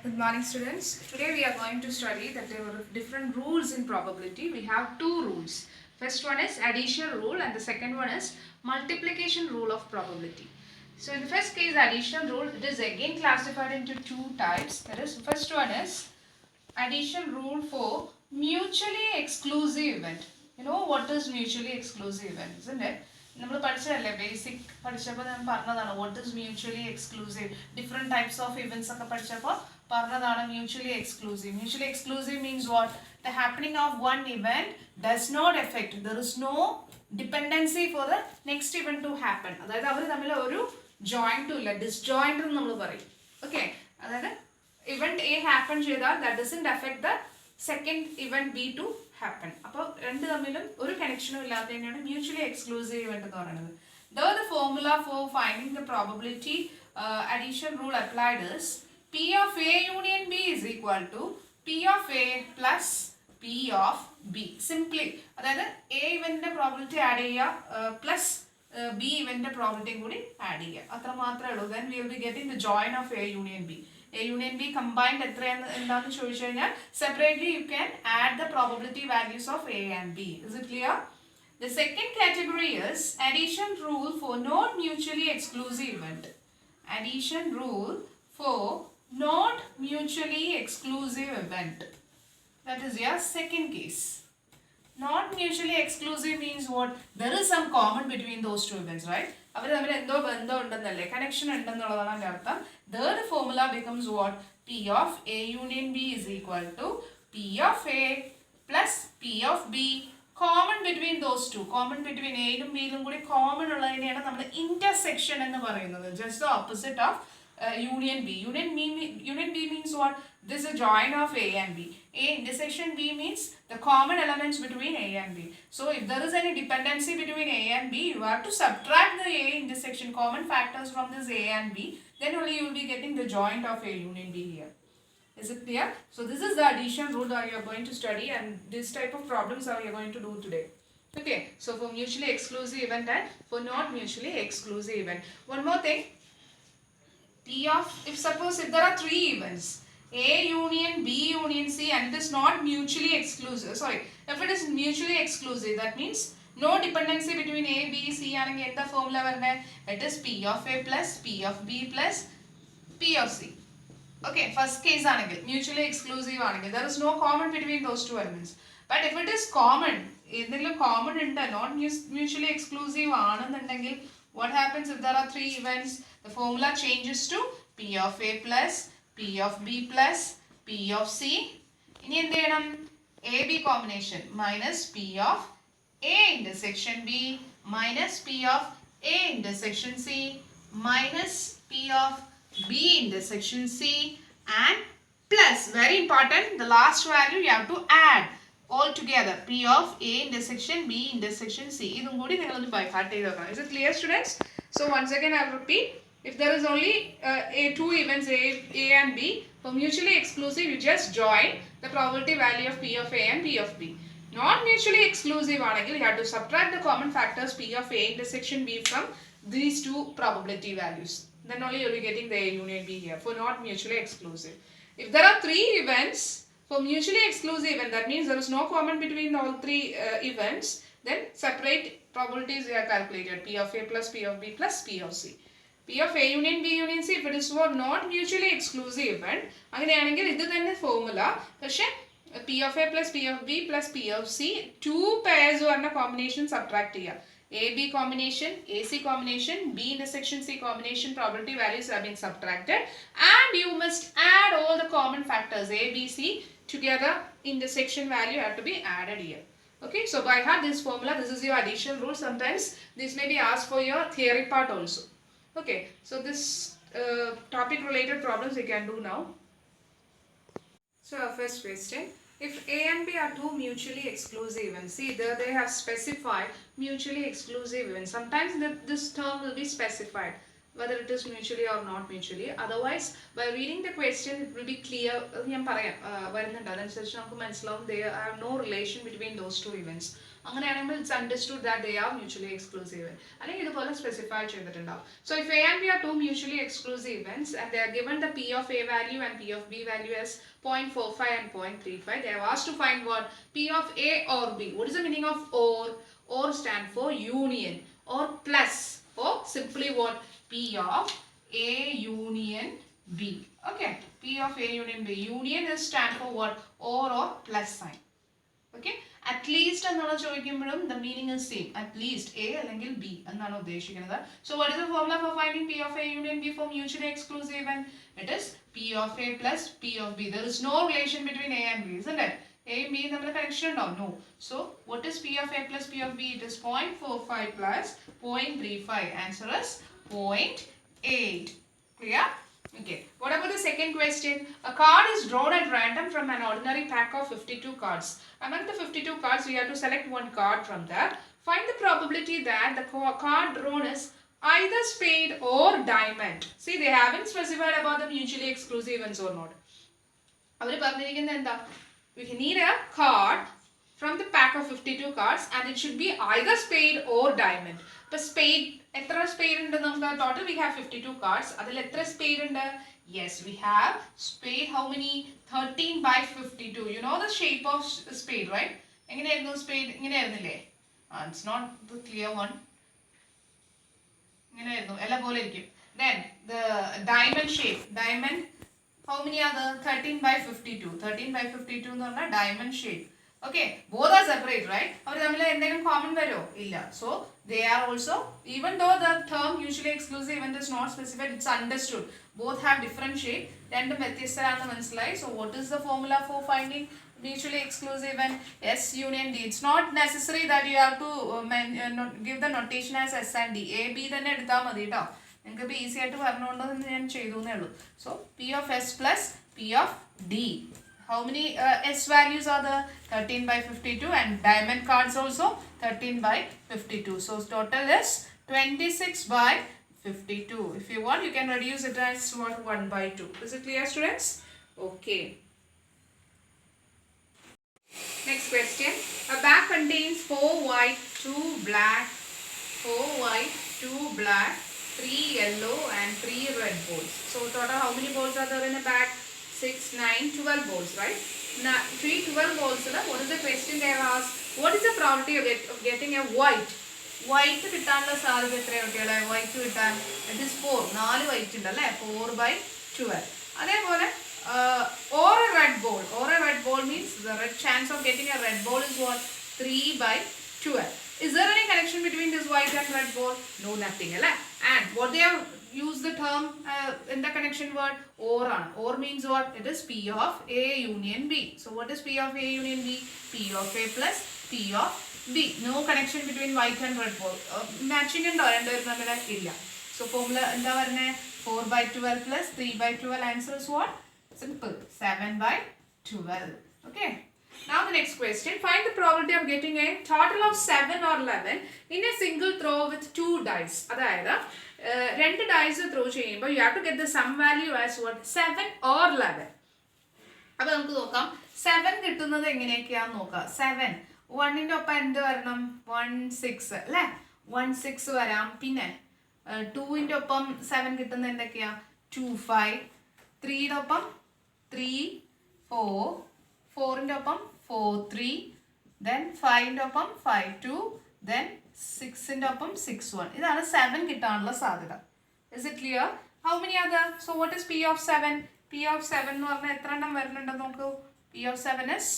Good morning, students. Today we are going to study that there are different rules in probability. We have two rules. First one is addition rule and the second one is multiplication rule of probability. So in the first case, addition rule, it is again classified into two types. That is, first one is addition rule for mutually exclusive event. You know what is mutually exclusive event, isn't it? നമ്മൾ പഠിച്ചതല്ലേ basic പഠിച്ചപ്പോൾ ഞാൻ പറഞ്ഞതാണ് what is mutually exclusive different types of events ഒക്കെ പഠിച്ചപ്പോൾ പറഞ്ഞതാണ് mutually exclusive. Mutually exclusive means what the happening of one event does not effect there is no dependency for the next event to happen. അതായത് അവർ തമ്മിൽ ഒരു ജോയിൻറ്റും ഇല്ല, disjoint എന്ന് നമ്മൾ പറയും. ഓക്കെ, അതായത് ഇവൻറ്റ് എ ഹാപ്പൻ ചെയ്താൽ that doesn't affect the second event B to happen. അപ്പോൾ രണ്ട് തമ്മിലും ഒരു കണക്ഷനും ഇല്ലാത്തതിനാണ് മ്യൂച്വലി എക്സ്ക്ലൂസീവ് ഇവന്റ് എന്ന് പറയുന്നത്. The formula for finding the probability addition rule applied is P of A union B is equal to P of A plus P of B. Simply, അതായത് A ഇവന്റിന്റെ probability add ചെയ്യുക plus B ഇവന്റിന്റെ പ്രോബിലിറ്റിയും കൂടി add ചെയ്യുക, അത്ര മാത്രമേ ഉള്ളൂ. Then we will be getting the join of A union B. A union B combined എന്താണെന്ന് ചോദിച്ചു കഴിഞ്ഞാൽ separately you can add the probability values of A and B. Is it clear? The second category is addition rule for not mutually exclusive event. Addition rule for not mutually exclusive event. That is your second case. Not mutually exclusive means what? There is some common between those two events, right? അവർ തമ്മിൽ എന്തോ ബന്ധം ഉണ്ടെന്നല്ലേ, connection ഉണ്ടെന്നുള്ളതാണ് അതിൻ്റെ അർത്ഥം. Third formula becomes what? P of A union B is equal to P of A plus P of B. Common between those two. Common between A യിലും B യിലും കൂടി common ഉള്ളതിനെയാണ് നമ്മൾ intersection എന്ന് പറയുന്നത്. Just the opposite of union B. Union B means what? This is a join of A and B. A intersection B means the common elements between A and B. So if there is any dependency between A and B, you have to subtract the A intersection common factors from this A and B. Then only you will be getting the joint of A union B here. Is it clear? So this is the addition rule that you are going to study, and this type of problems are you going to do today. Okay, so for mutually exclusive event and for not mutually exclusive event. One more thing. P of, if there are three events, A union B union C, and it is not mutually exclusive, sorry, if it is mutually exclusive, that means no dependency between A, B, C ആണെങ്കിൽ എന്താ formula വരുന്നത്? It is P of A plus P of B plus P of C. Okay, first case ആണെങ്കിൽ mutually exclusive ആണെങ്കിൽ there is no common between those two elements. But if it is common, എന്തെങ്കിലും common ഉണ്ട്, not mutually exclusive ആണെന്നുണ്ടെങ്കിൽ what happens if there are three events? The formula changes to P of A plus P of B plus P of C. ഇനി എന്ത് ചെയ്യണം? AB combination minus P of A intersection B minus P of A intersection C minus P of B intersection C and plus, very important, the last value you have to add all together, P of A intersection B intersection C. ഇതും കൂടി നിങ്ങളൊന്ന് by heart ചെയ്ത് വെക്കണം. Is it clear, students? So once again I will repeat. If there is only two events A and B, for mutually exclusive you just join the probability value of P of A and P of B. Not mutually exclusive ആണെങ്കിൽ you have to subtract the common factors P of A intersection B from these two probability values. Then only you will be getting the A union B here for not mutually exclusive. If there are three events for mutually exclusive event, that means there is no common between all three events, then separate probabilities we are calculated, P of A plus P of B plus P of C. P of A union B union C, if it is for not mutually exclusive event, അങ്ങനെയാണെങ്കിൽ ഇത് തന്നെ formula. പക്ഷേ P of A plus P of B plus P of C, two pairs വരുന്ന combination subtract ചെയ്യുക. AB combination, AC combination, B intersection C combination probability values have been subtracted, and you must add all the common factors A, B, C together. Intersection value have to be added here. Okay, so by heart this formula, this is your addition rule. Sometimes this may be asked for your theory part also. Okay, so this topic related problems we can do now. So our first question. If A and B are two mutually exclusive events, see there they have specified mutually exclusive events. Sometimes this term will be specified. whether it is mutually or not mutually. Otherwise, by reading the question, it will be clear. ഞാൻ പറയാം വരുന്നുണ്ട് അതനുസരിച്ച് നമുക്ക് മനസ്സിലാവും there are no relation between those two events. അങ്ങനെയാണെങ്കിൽ it's understood that they are mutually exclusive. അല്ലെങ്കിൽ ഇതുപോലെ specify ചെയ്തിട്ടുണ്ടാവും. So if A and B are two mutually exclusive events and they are given the P of A value and P of B value as 0.45 and 0.35, they have asked to find what? P of A or B. What is the meaning of or? Or stand for union or plus, or simply what? P of A union B. Okay, P of A union B. Union is stand for what? Or plus sign. Okay, at least എന്നുള്ള ചോദിക്കുമ്പോഴും the meaning is same. At least A അല്ലെങ്കിൽ B എന്നാണ് ഉദ്ദേശിക്കുന്നത്. So what is the formula for finding P of A union B for mutually exclusive event? It is P of A plus P of B. There is no relation between A and B, isn't it? A and B തമ്മിൽ connection ഉണ്ടോ? No. So what is P of A plus P of B? It is 0.45 plus 0.35. Answer is 0.8. Clear? Okay. What about the second question? A card is drawn at random from an ordinary pack of 52 cards. Among the 52 cards, we have to select one card from that. Find the probability that the card drawn is either spade or diamond. See, they haven't specified about the mutually exclusive events or not. അവർ പറഞ്ഞിരിക്കുന്നത് എന്താ? We need a card from the pack of 52 cards and it should be either spade or diamond. But spade, എത്ര spade ഉണ്ട് നമുക്ക്? Total we have 52 cards. അതിൽ എത്ര spade ഉണ്ട്? Yes, we have spade. How many? 13 by 52. You know the shape of spade, right? എങ്ങനെയായിരുന്നു spade? ഇങ്ങനെയായിരുന്നില്ലേ? It's not the clear one. ഇങ്ങനെയായിരുന്നു. എല്ലാം പോലെ ഇരിക്കും. Then the diamond shape. Diamond, how many are there? 13 by 52. 13 by 52 എന്ന് പറഞ്ഞാൽ diamond shape. Okay, both are separate, right? അവർ തമ്മിൽ എന്തെങ്കിലും common വരുമോ? ഇല്ല. So they are also, even though the term mutually exclusive event is not specified, it's understood. Both have different shape. രണ്ടും വ്യത്യസ്തരാണെന്ന് മനസ്സിലായി. So what is the formula for finding mutually exclusive event? S union D. It's not necessary that you have to give the notation as S and D. A, B തന്നെ എടുത്താൽ മതി കേട്ടോ. നിങ്ങൾക്ക് ഇപ്പോൾ easy ആയിട്ട് പറഞ്ഞുകൊണ്ടെന്ന് ഞാൻ ചെയ്തു എന്നേ ഉള്ളൂ. So P of S plus P of D. How many S values are there? 13 by 52 and diamond cards also 13 by 52. So total is 26 by 52. If you want, you can reduce it as 1 by 2. Is it clear, students? Okay. Next question. A bag contains 4 white, 2 black, 4 white, 2 black, 3 yellow and 3 red balls. So total how many balls are there in a bag? 6, 9, 12 balls, right? Now, 12 balls. What is the question they have asked? What is the probability of getting a white? White കിട്ടാനുള്ള സാധ്യത എത്രയാണ് കുട്ടികളെ? White കിട്ടാൻ it is 4. 4 white ഉണ്ടല്ലേ? 4 by 12. അതേപോലെ or a red ball. Or a red ball means the chance of getting a red ball is what? 3 by 12. Is there any connection between this white and red ball? No, nothing. And what they have used the term in the connection word? Or on. Or means what? It is P of A union B. So what is P of A union B? P of A plus P of B. No connection between white and red ball. Matching ഉണ്ടോ രണ്ടുപേരും തമ്മിൽ? ഇല്ല. So formula എന്താ പറഞ്ഞേ? 4 by 12 plus 3 by 12. Answer is what? Simple. 7 by 12. Okay. Now the next question. Find the probability of getting a total of 7 or 11 in a single throw with 2 dice. അതായത് രണ്ട് dice throw ചെയ്യുമ്പോൾ you have to get the sum value as what? 7 or 11. അപ്പോൾ നമുക്ക് നോക്കാം 7 കിട്ടുന്നത് എങ്ങനെയൊക്കെയാണെന്ന് നോക്കാം. 7 1ന്റെ ഒപ്പം എന്ത് വരണം? 1 6 അല്ലേ? 1 6 വരാം. പിന്നെ 2ന്റെ ഒപ്പം 7 കിട്ടുന്നത് എന്തൊക്കെയാ? 2 5. 3യുടെ ഒപ്പം 3 4. 4ന്റെ ഒപ്പം 4 3. Then 5ന്റെ ഒപ്പം 5 2. Then 6ന്റെ ഒപ്പം 6 1. ഇതാണ് 7 കിട്ടാനുള്ള സാധ്യത. Is it clear? How many are there? So what is P of 7? P of 7 എന്ന് പറഞ്ഞാൽ എത്ര എണ്ണം വരുന്നുണ്ടെന്ന് നോക്കൂ. P of 7 is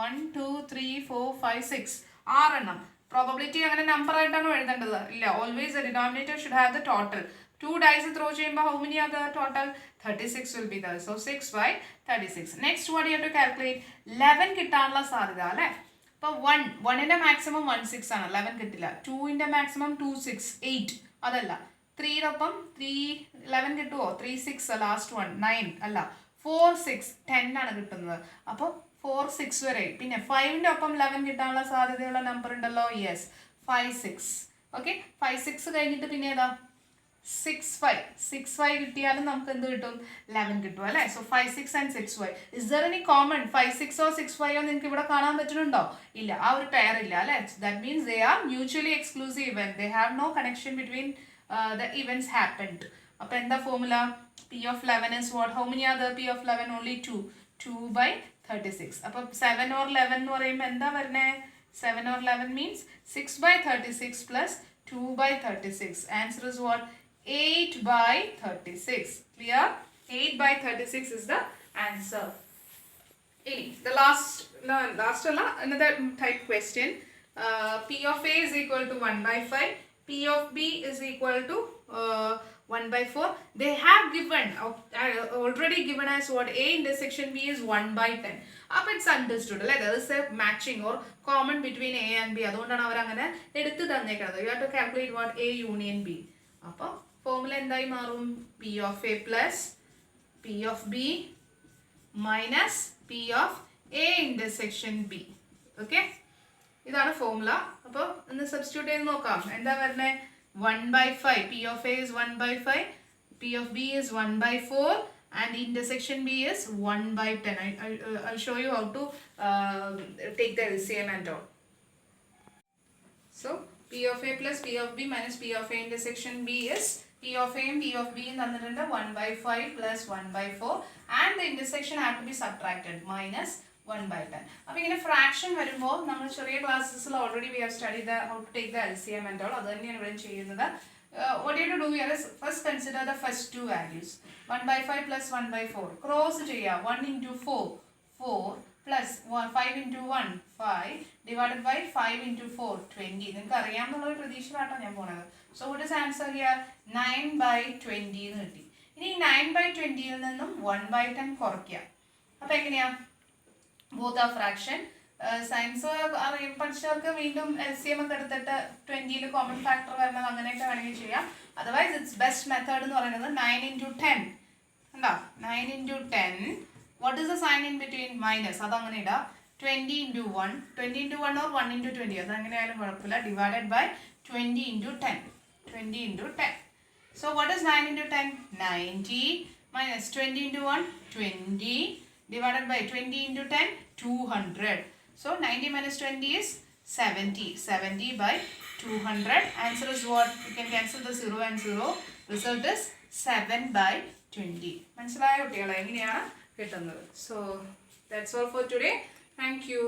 1 2 3 4 5 6. 6 എണ്ണം. Probability അങ്ങനെ നമ്പർ ആയിട്ടാണ് എഴുതേണ്ടത്. ഇല്ല. Always the denominator should have the total. 2 dice throw ചെയ്യുമ്പോൾ how many are there total? 36 will be there. So 6 by 36. Next what you have to calculate? 11 കിട്ടാനുള്ള സാധ്യത അല്ലേ? അപ്പോൾ 1ന്റെ മാക്സിമം 1 6 ആണ്. 11 കിട്ടില്ല. 2ന്റെ മാക്സിമം 2 6 8. അതല്ല. 3യുടെ ഒപ്പം 3 11 കിട്ടുമോ? 3 6 ലാസ്റ്റ് 1 9 അല്ല. 4 6 10 ആണ് കിട്ടുന്നത്. അപ്പോൾ 4 6 വരെ. പിന്നെ 5ന്റെ ഒപ്പം 11 കിട്ടാനുള്ള സാധ്യതയുള്ള നമ്പർ ഉണ്ടല്ലോ. യെസ് 5 6. ഓക്കെ 5 6 കഴിഞ്ഞിട്ട് പിന്നെ ഏതാ? 6y കിട്ടിയാലും നമുക്ക് എന്ത് കിട്ടും 11 കിട്ടും അല്ലേ. So 5 6 and 6y. Is there any common 5 6 or 6y ഓ നിങ്ങൾക്ക് ഇവിടെ കാണാൻ പറ്റുന്നുണ്ടോ? ഇല്ല, ആ ഒരു പെയർ ഇല്ല അല്ലേ. That means they are mutually exclusive event. They have no connection between the events happened. അപ്പോൾ എന്താ formula? P of 11 is what? How many are there? P of 11 only 2. 2 by 36. അപ്പോൾ 7 or 11 എന്ന് പറയുമ്പോൾ എന്താ വരുന്നേ? 7 or 11 means 6 by 36 plus 2 by 36. Answer is what? 8 by 36. Clear? 8 by 36 is the answer. The last another type question. P of A is equal to 1 by 5. P of B is equal to 1 by 4. They have given, already given as what? A intersection B is 1 by 10. Up it's understood. There is a matching or common between A and B. You have to calculate what? A union B. Appo formula endai marum? P of A plus P of B minus P of A intersection B. Okay? ഇതാണ് formula. അപ്പോൾ ഒന്ന് substitute ചെയ്ത് നോക്കാം. എന്താ വരുന്നത്? 1 by 5. P of A is 1 by 5. P of B is 1 by 4. And intersection B is 1 by 10. I'll show you how to take the LCM and all. So P of A plus P of B minus P of A intersection B is P of A and P of B in 1 by 5 plus 1 by 4. And the intersection have to be subtracted. Minus 1 by 10. അപ്പോൾ ഇങ്ങനെ fraction വരുമ്പോൾ നമ്മൾ ചെറിയ ക്ലാസ്സസിൽ already we have study the how to take the LCM and all. അത് തന്നെയാണ് ഇവിടെ ചെയ്യുന്നത്. What you have to do here is first consider the first two values. 1 by 5 plus 1 by 4. Cross ചെയ്യുക. 1 into 4. 4 plus 5 into 1. 5 divided by 5 into 4. 20. നിങ്ങൾക്ക് അറിയാമെന്നുള്ള പ്രതീക്ഷയിലാട്ടോ ഞാൻ പോണത്. So what is answer here? 9 by 20 എന്ന് കിട്ടി. ഇനി 9 by 20യിൽ നിന്നും 1 by 10 കുറയ്ക്കുക. അപ്പോൾ എങ്ങനെയാ? Both are fraction. സയൻസ് പഠിച്ചവർക്ക് വീണ്ടും LCM ഒക്കെ എടുത്തിട്ട് 20യിൽ കോമൺ ഫാക്ടർ വരണം അങ്ങനെയൊക്കെ വേണമെങ്കിൽ ചെയ്യാം. അതർവൈസ് ഇറ്റ്സ് ബെസ്റ്റ് മെത്തേഡ് എന്ന് പറയുന്നത് 9 into 10. എന്താ 9 into 10. What is the sign in between? Minus. അതങ്ങനെ ഇടാം. 20 into 1. 20 into 1 or 1 into 20. അതങ്ങനെ ആയാലും കുഴപ്പമില്ല. Divided by 20 into 10. 20 into 10. So what is 9 into 10? 90 minus 20 into 1. 20 divided by 20 into 10. 200. So 90 minus 20 is 70. 70 by 200. Answer is what? You can cancel the 0 and 0. Result is 7 by 20. മനസ്സിലായ കുട്ടികളെ എങ്ങനെയാണ് കിട്ടുന്നത്? So that's all for today. Thank you.